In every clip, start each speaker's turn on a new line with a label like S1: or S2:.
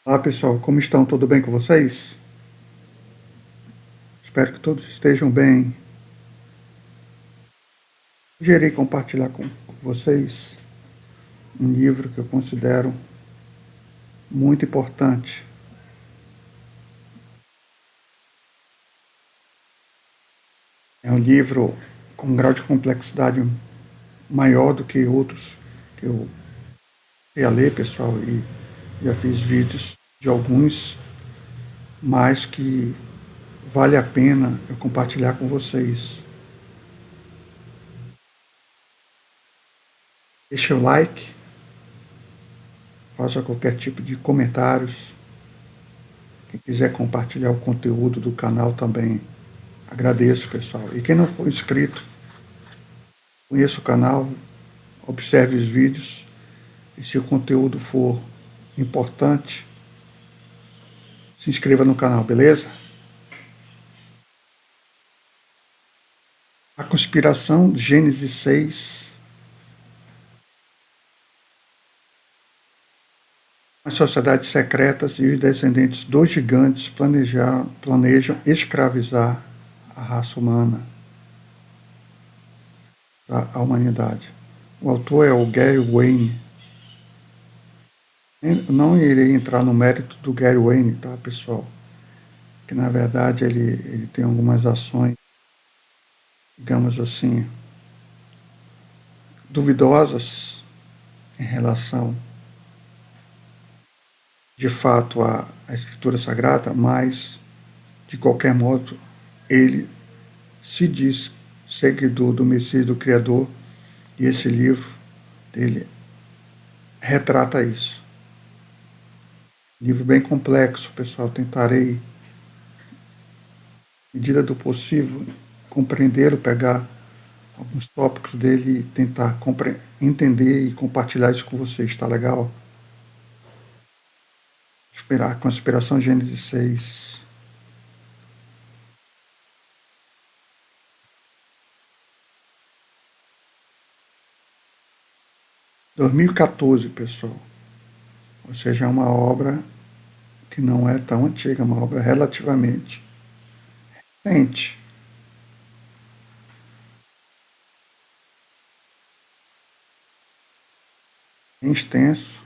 S1: Olá pessoal, como estão? Tudo bem com vocês? Espero que todos estejam bem. Hoje irei compartilhar com vocês um livro que eu considero muito importante. É um livro com um grau de complexidade maior do que outros que eu ia ler, pessoal, e já fiz vídeos de alguns, mas que vale a pena eu compartilhar com vocês. Deixe o like, faça qualquer tipo de comentários. Quem quiser compartilhar o conteúdo do canal também, agradeço, pessoal. E quem não for inscrito, conheça o canal, observe os vídeos, e se o conteúdo for importante, se inscreva no canal, beleza? A conspiração de Gênesis 6. As sociedades secretas e os descendentes dos gigantes planejam escravizar a raça humana, a humanidade. O autor é o Gary Wayne. Eu não irei entrar no mérito do Gary Wayne, tá, pessoal? Que na verdade ele tem algumas ações, digamos assim, duvidosas em relação, de fato, à Escritura Sagrada, mas, de qualquer modo, ele se diz seguidor do Messias, do Criador, e esse livro dele retrata isso. Livro bem complexo, pessoal. Tentarei, à medida do possível, compreendê-lo, pegar alguns tópicos dele e tentar entender e compartilhar isso com vocês, tá legal? Esperar Conspiração Gênesis 6. Em 2014, pessoal. Ou seja, é uma obra que não é tão antiga, é uma obra relativamente recente. Bem extenso.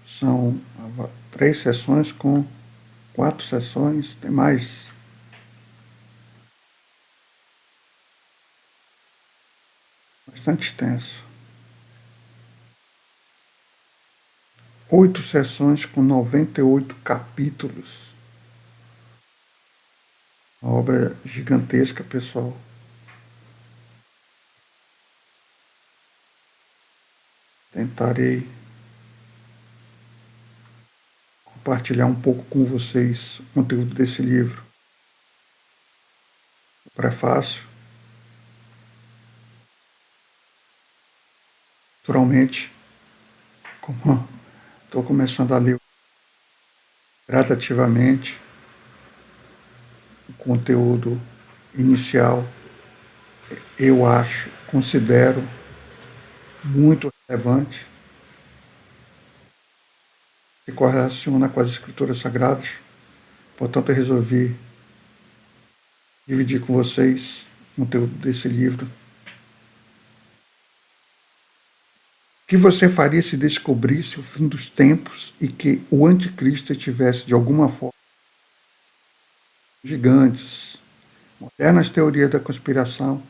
S1: São 3 sessões com 4 sessões, tem mais. Bastante extenso. 8 sessões com 98 capítulos. Uma obra gigantesca, pessoal. Tentarei compartilhar um pouco com vocês o conteúdo desse livro. O prefácio. Naturalmente, como estou começando a ler gradativamente, o conteúdo inicial, eu considero muito relevante, se correlaciona com as Escrituras Sagradas. Portanto, eu resolvi dividir com vocês o conteúdo desse livro. O que você faria se descobrisse o fim dos tempos e que o anticristo estivesse, de alguma forma, gigantes, modernas teorias da conspiração,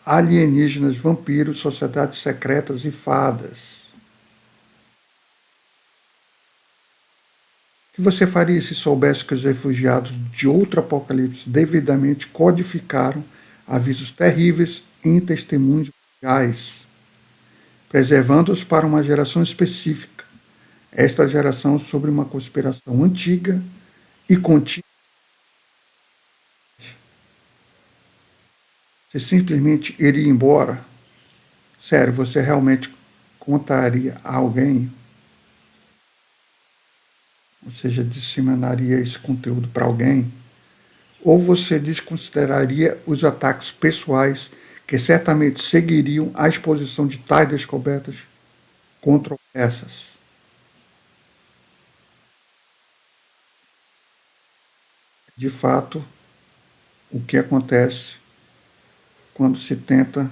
S1: alienígenas, vampiros, sociedades secretas e fadas? O que você faria se soubesse que os refugiados de outro apocalipse devidamente codificaram avisos terríveis em testemunhos reais, preservando-os para uma geração específica, esta geração sobre uma conspiração antiga e contínua? Você simplesmente iria embora? Sério, você realmente contaria a alguém? Ou seja, disseminaria esse conteúdo para alguém? Ou você desconsideraria os ataques pessoais que certamente seguiriam a exposição de tais descobertas contra essas? de fato, o que acontece quando se tenta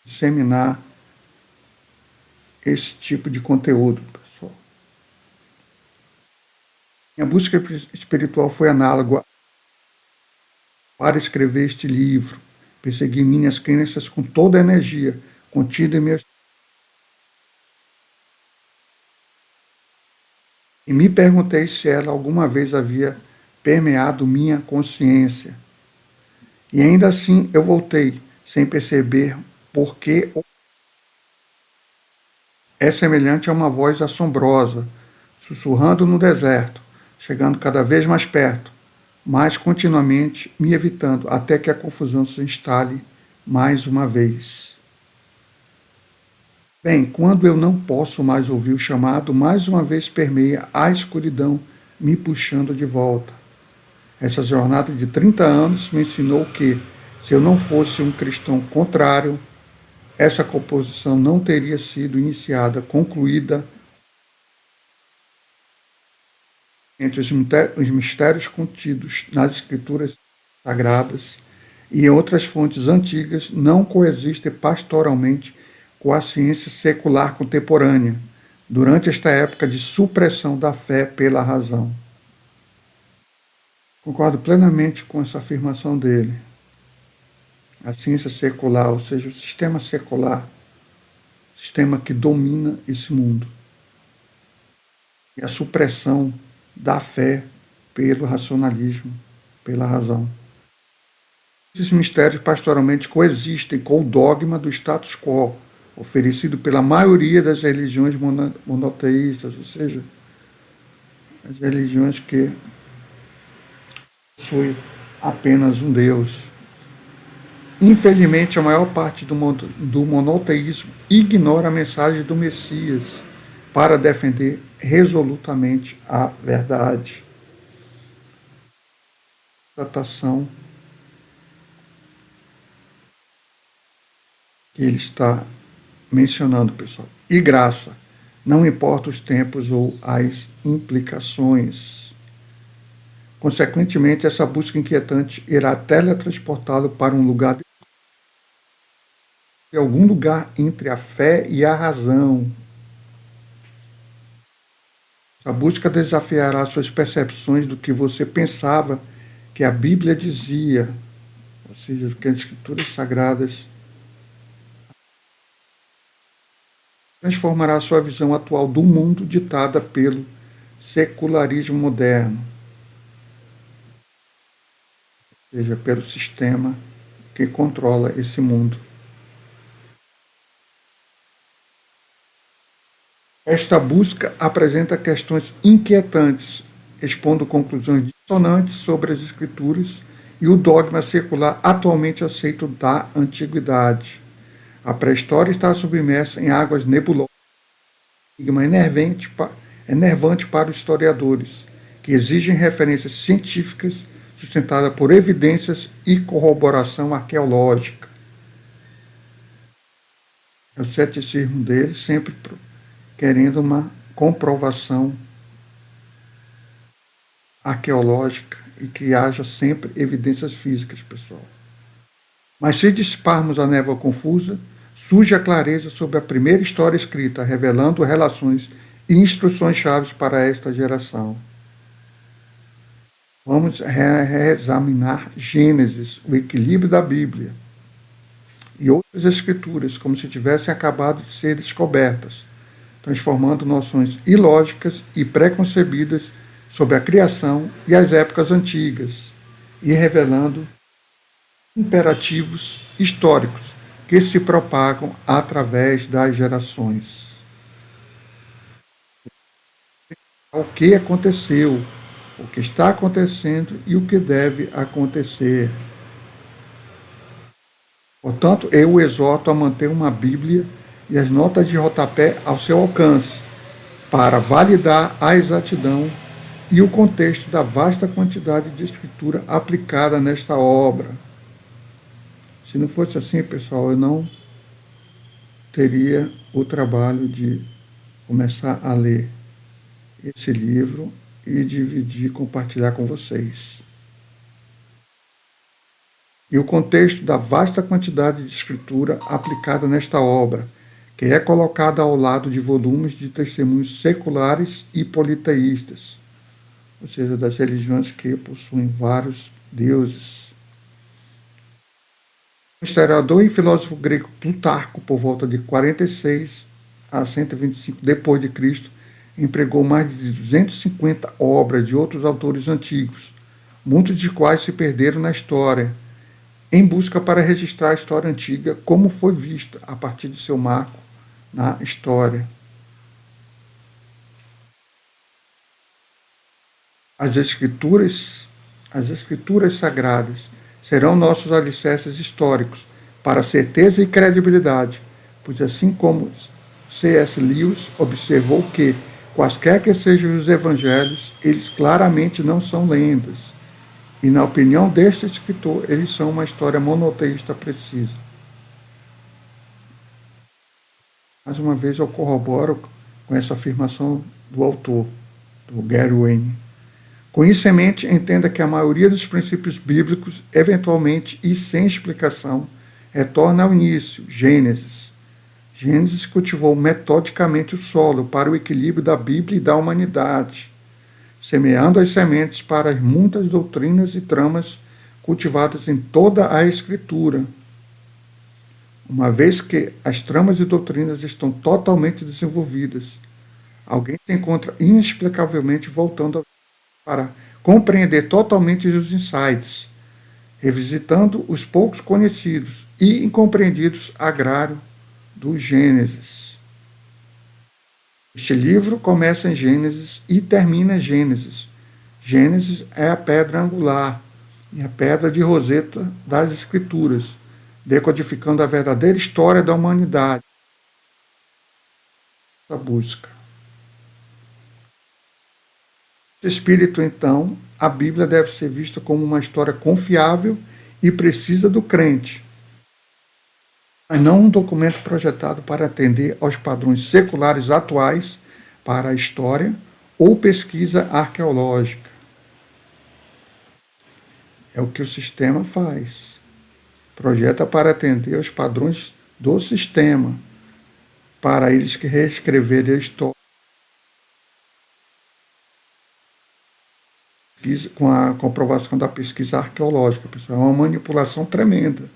S1: disseminar esse tipo de conteúdo, pessoal. Minha busca espiritual foi análoga para escrever este livro. Persegui minhas crenças com toda a energia contida em meus. E me perguntei se ela alguma vez havia permeado minha consciência. E ainda assim eu voltei, sem perceber porque é semelhante a uma voz assombrosa, sussurrando no deserto, chegando cada vez mais perto, mas continuamente me evitando, até que a confusão se instale mais uma vez. Bem, quando eu não posso mais ouvir o chamado, mais uma vez permeia a escuridão, me puxando de volta. Essa jornada de 30 anos me ensinou que, se eu não fosse um cristão contrário, essa composição não teria sido iniciada, concluída entre os mistérios contidos nas escrituras sagradas e em outras fontes antigas não coexistem pastoralmente com a ciência secular contemporânea, durante esta época de supressão da fé pela razão. Concordo plenamente com essa afirmação dele. A ciência secular, ou seja, o sistema secular, o sistema que domina esse mundo, e a supressão da fé pelo racionalismo, pela razão. Esses mistérios pastoralmente coexistem com o dogma do status quo, oferecido pela maioria das religiões monoteístas, ou seja, as religiões que possuem apenas um Deus. Infelizmente, a maior parte do monoteísmo ignora a mensagem do Messias para defender resolutamente a verdade. Tratação que ele está mencionando, pessoal. E graça, não importa os tempos ou as implicações. Consequentemente, essa busca inquietante irá teletransportá-lo para um lugar em algum lugar entre a fé e a razão. Essa busca desafiará suas percepções do que você pensava que a Bíblia dizia, ou seja, que as Escrituras Sagradas transformará sua visão atual do mundo ditada pelo secularismo moderno, ou seja, pelo sistema que controla esse mundo. Esta busca apresenta questões inquietantes, expondo conclusões dissonantes sobre as escrituras e o dogma secular atualmente aceito da antiguidade. A pré-história está submersa em águas nebulosas, enigma enervante para os historiadores, que exigem referências científicas sustentadas por evidências e corroboração arqueológica. É o ceticismo deles, sempre querendo uma comprovação arqueológica e que haja sempre evidências físicas, pessoal. Mas se disparmos a névoa confusa, surge a clareza sobre a primeira história escrita, revelando relações e instruções chaves para esta geração. Vamos reexaminar Gênesis, o equilíbrio da Bíblia, e outras escrituras, como se tivessem acabado de ser descobertas, transformando noções ilógicas e preconcebidas sobre a criação e as épocas antigas, e revelando imperativos históricos que se propagam através das gerações. O que aconteceu, o que está acontecendo e o que deve acontecer. Portanto, eu o exorto a manter uma Bíblia e as notas de rodapé ao seu alcance, para validar a exatidão e o contexto da vasta quantidade de escritura aplicada nesta obra. Se não fosse assim, pessoal, eu não teria o trabalho de começar a ler esse livro e dividir, compartilhar com vocês. E o contexto da vasta quantidade de escritura aplicada nesta obra, que é colocada ao lado de volumes de testemunhos seculares e politeístas, ou seja, das religiões que possuem vários deuses. O historiador e filósofo grego Plutarco, por volta de 46 a 125 depois de Cristo, empregou mais de 250 obras de outros autores antigos, muitos de quais se perderam na história, em busca para registrar a história antiga como foi vista a partir de seu marco na história. As escrituras sagradas serão nossos alicerces históricos para certeza e credibilidade, pois assim como C.S. Lewis observou que, quaisquer que sejam os evangelhos, eles claramente não são lendas. E, na opinião deste escritor, eles são uma história monoteísta precisa. Mais uma vez, eu corroboro com essa afirmação do autor, do Gary Wayne. Com isso em mente, entenda que a maioria dos princípios bíblicos, eventualmente e sem explicação, retorna ao início, Gênesis. Gênesis cultivou metodicamente o solo para o equilíbrio da Bíblia e da humanidade, semeando as sementes para as muitas doutrinas e tramas cultivadas em toda a Escritura. Uma vez que as tramas e doutrinas estão totalmente desenvolvidas, alguém se encontra inexplicavelmente voltando para compreender totalmente os insights, revisitando os poucos conhecidos e incompreendidos agrário do Gênesis. Este livro começa em Gênesis e termina em Gênesis. Gênesis é a pedra angular e a pedra de roseta das Escrituras, decodificando a verdadeira história da humanidade. A busca. Nesse espírito, então, a Bíblia deve ser vista como uma história confiável e precisa do crente, mas não um documento projetado para atender aos padrões seculares atuais para a história ou pesquisa arqueológica. É o que o sistema faz. Projeta para atender aos padrões do sistema, para eles que reescreverem a história com a comprovação da pesquisa arqueológica, pessoal. É uma manipulação tremenda.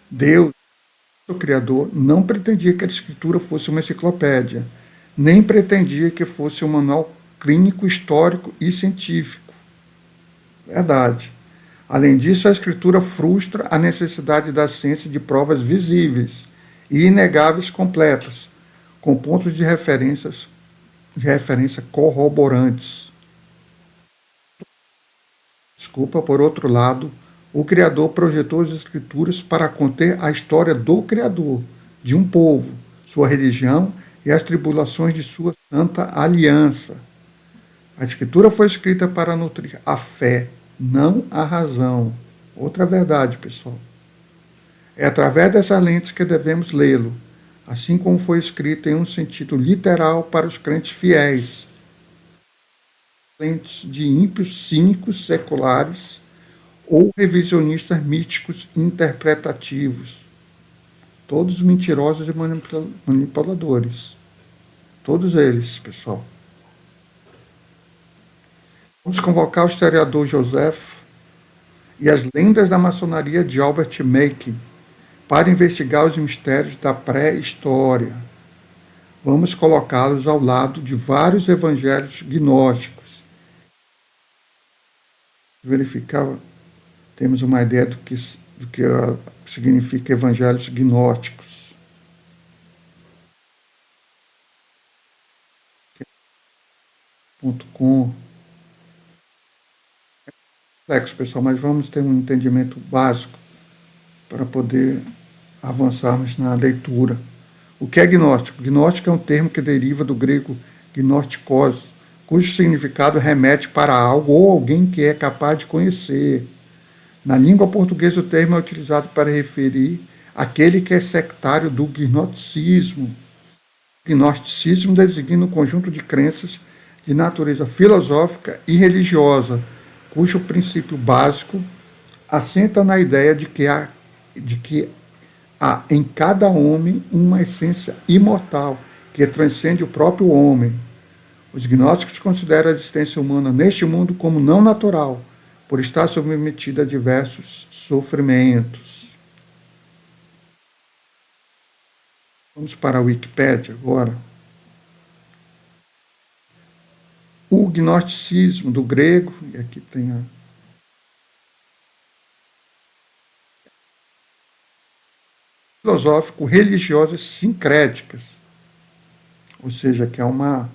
S1: Deus, o Criador, não pretendia que a Escritura fosse uma enciclopédia, nem pretendia que fosse um manual clínico, histórico e científico. Verdade. Além disso, a Escritura frustra a necessidade da ciência de provas visíveis e inegáveis completas, com pontos de referência corroborantes. Por outro lado, o Criador projetou as Escrituras para conter a história do Criador, de um povo, sua religião e as tribulações de sua santa aliança. A Escritura foi escrita para nutrir a fé, não a razão. Outra verdade, pessoal. É através dessas lentes que devemos lê-lo, assim como foi escrito em um sentido literal para os crentes fiéis. Lentes de ímpios cínicos seculares ou revisionistas místicos interpretativos. Todos mentirosos e manipuladores. Todos eles, pessoal. Vamos convocar o historiador Joseph e as lendas da maçonaria de Albert Mackey para investigar os mistérios da pré-história. Vamos colocá-los ao lado de vários evangelhos gnósticos. Verificar, temos uma ideia do que significa evangelhos gnósticos. .com. É complexo, pessoal, mas vamos ter um entendimento básico para poder avançarmos na leitura. O que é gnóstico? Gnóstico é um termo que deriva do grego gnostikos, cujo significado remete para algo ou alguém que é capaz de conhecer. Na língua portuguesa, o termo é utilizado para referir aquele que é sectário do gnosticismo. O gnosticismo designa um conjunto de crenças de natureza filosófica e religiosa, cujo princípio básico assenta na ideia de que há em cada homem uma essência imortal que transcende o próprio homem. Os gnósticos consideram a existência humana neste mundo como não natural, por estar submetida a diversos sofrimentos. Vamos para a Wikipédia agora. O gnosticismo do grego, e aqui tem a filosófico religiosas sincréticas, ou seja, que é uma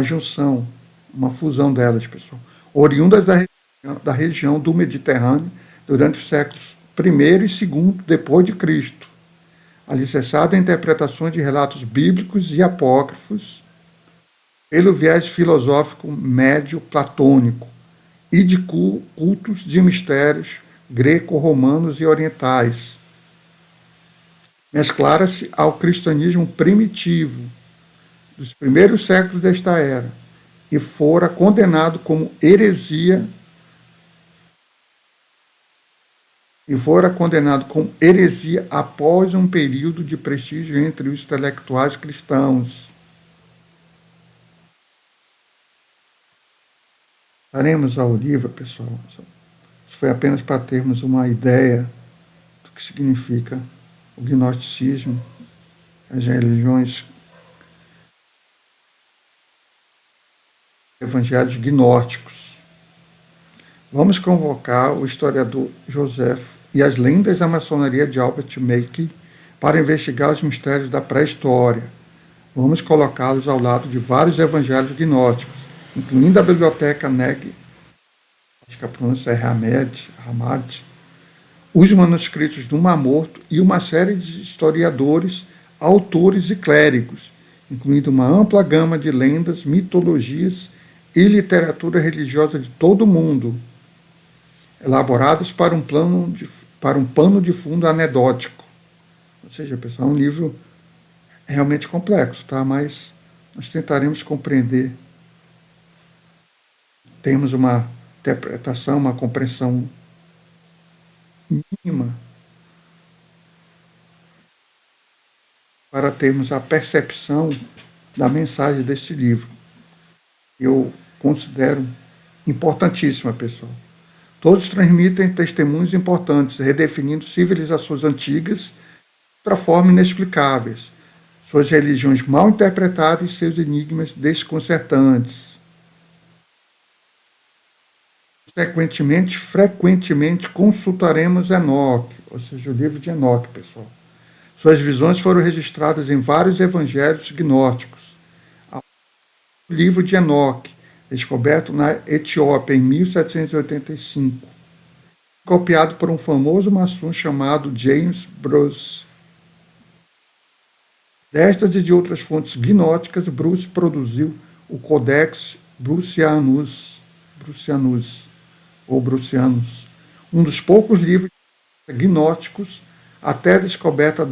S1: junção, uma fusão delas, pessoal, oriundas da região do Mediterrâneo durante os séculos I e II depois de Cristo, alicerçada em interpretações de relatos bíblicos e apócrifos pelo viés filosófico médio-platônico e de cultos de mistérios greco-romanos e orientais. Mesclara-se ao cristianismo primitivo dos primeiros séculos desta era e fora condenado como heresia após um período de prestígio entre os intelectuais cristãos. Daremos ao livro, pessoal. Isso foi apenas para termos uma ideia do que significa o gnosticismo, as religiões, evangelhos gnósticos. Vamos convocar o historiador Joseph e as lendas da maçonaria de Albert Mackey para investigar os mistérios da pré-história. Vamos colocá-los ao lado de vários evangelhos gnósticos, incluindo a biblioteca Neg, acho que a pronúncia é Hamad, os manuscritos do Mar Morto e uma série de historiadores, autores e clérigos, incluindo uma ampla gama de lendas, mitologias e literatura religiosa de todo o mundo, elaborados para um pano de fundo anedótico. Ou seja, pessoal, é um livro realmente complexo, tá? Mas nós tentaremos compreender. Temos uma interpretação, uma compreensão mínima para termos a percepção da mensagem deste livro. Eu considero importantíssima, pessoal. Todos transmitem testemunhos importantes, redefinindo civilizações antigas de outra forma inexplicáveis, suas religiões mal interpretadas e seus enigmas desconcertantes. Frequentemente consultaremos Enoque, ou seja, o livro de Enoque, pessoal. Suas visões foram registradas em vários evangelhos gnósticos. O livro de Enoque, descoberto na Etiópia em 1785, copiado por um famoso maçom chamado James Bruce. Destas e de outras fontes gnósticas, Bruce produziu o Codex Brucianus, um dos poucos livros gnósticos até a descoberta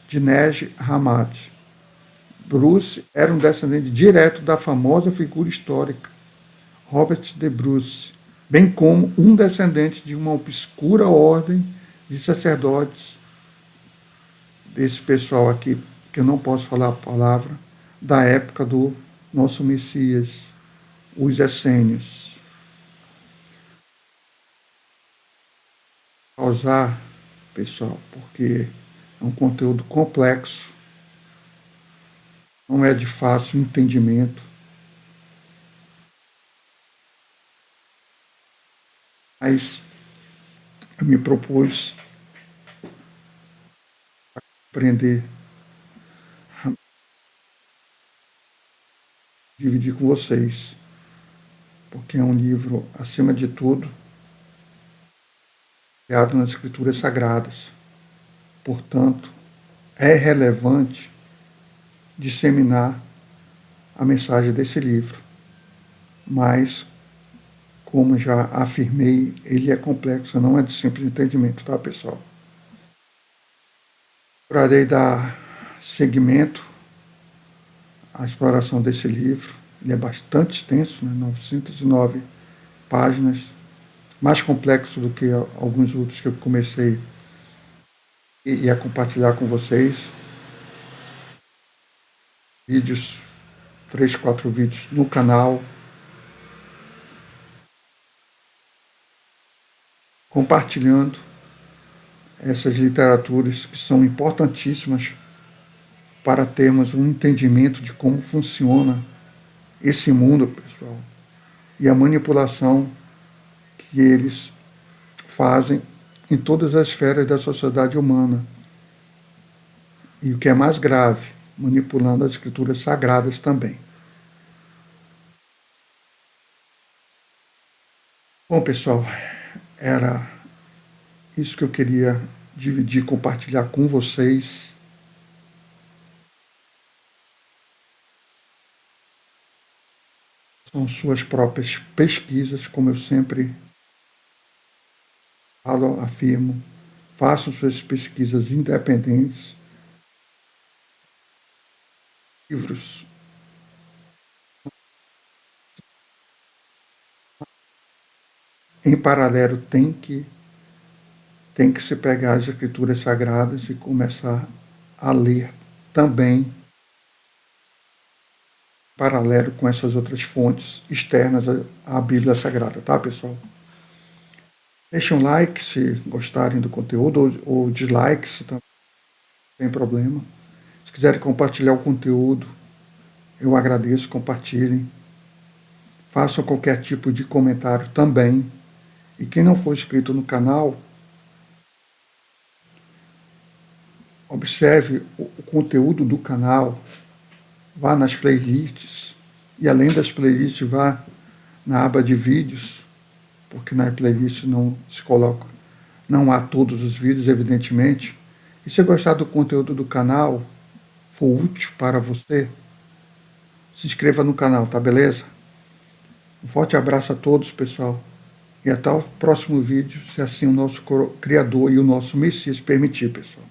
S1: de Neg Hammadi. Bruce era um descendente direto da famosa figura histórica Robert de Bruce, bem como um descendente de uma obscura ordem de sacerdotes, desse pessoal aqui, que eu não posso falar a palavra, da época do nosso Messias, os essênios. Pausar, pessoal, porque é um conteúdo complexo, não é de fácil entendimento, mas eu me propus aprender, dividir com vocês, porque é um livro, acima de tudo, criado nas Escrituras Sagradas. Portanto, é relevante disseminar a mensagem desse livro. Mas, como já afirmei, ele é complexo, não é de simples entendimento, tá, pessoal? Procurarei dar seguimento à exploração desse livro, Ele é bastante extenso, né? 909 páginas, mais complexo do que alguns outros que eu comecei e a compartilhar com vocês. Vídeos, 3, 4 vídeos no canal, compartilhando essas literaturas que são importantíssimas para termos um entendimento de como funciona esse mundo, pessoal, e a manipulação que eles fazem em todas as esferas da sociedade humana. E o que é mais grave, manipulando as escrituras sagradas também. Bom, pessoal, era isso que eu queria dividir, compartilhar com vocês. São suas próprias pesquisas, como eu sempre falo, afirmo. Façam suas pesquisas independentes. Livros. Em paralelo, tem que se pegar as escrituras sagradas e começar a ler também, em paralelo com essas outras fontes externas à Bíblia Sagrada, tá, pessoal? Deixem um like se gostarem do conteúdo, ou dislike se também não tem problema. Se quiserem compartilhar o conteúdo, eu agradeço, compartilhem. Façam qualquer tipo de comentário também. E quem não for inscrito no canal, observe o conteúdo do canal, vá nas playlists, e além das playlists, vá na aba de vídeos, porque na playlist não se coloca, não há todos os vídeos, evidentemente. E se gostar do conteúdo do canal, for útil para você, se inscreva no canal, tá beleza? Um forte abraço a todos, pessoal, e até o próximo vídeo, se assim o nosso Criador e o nosso Messias permitir, pessoal.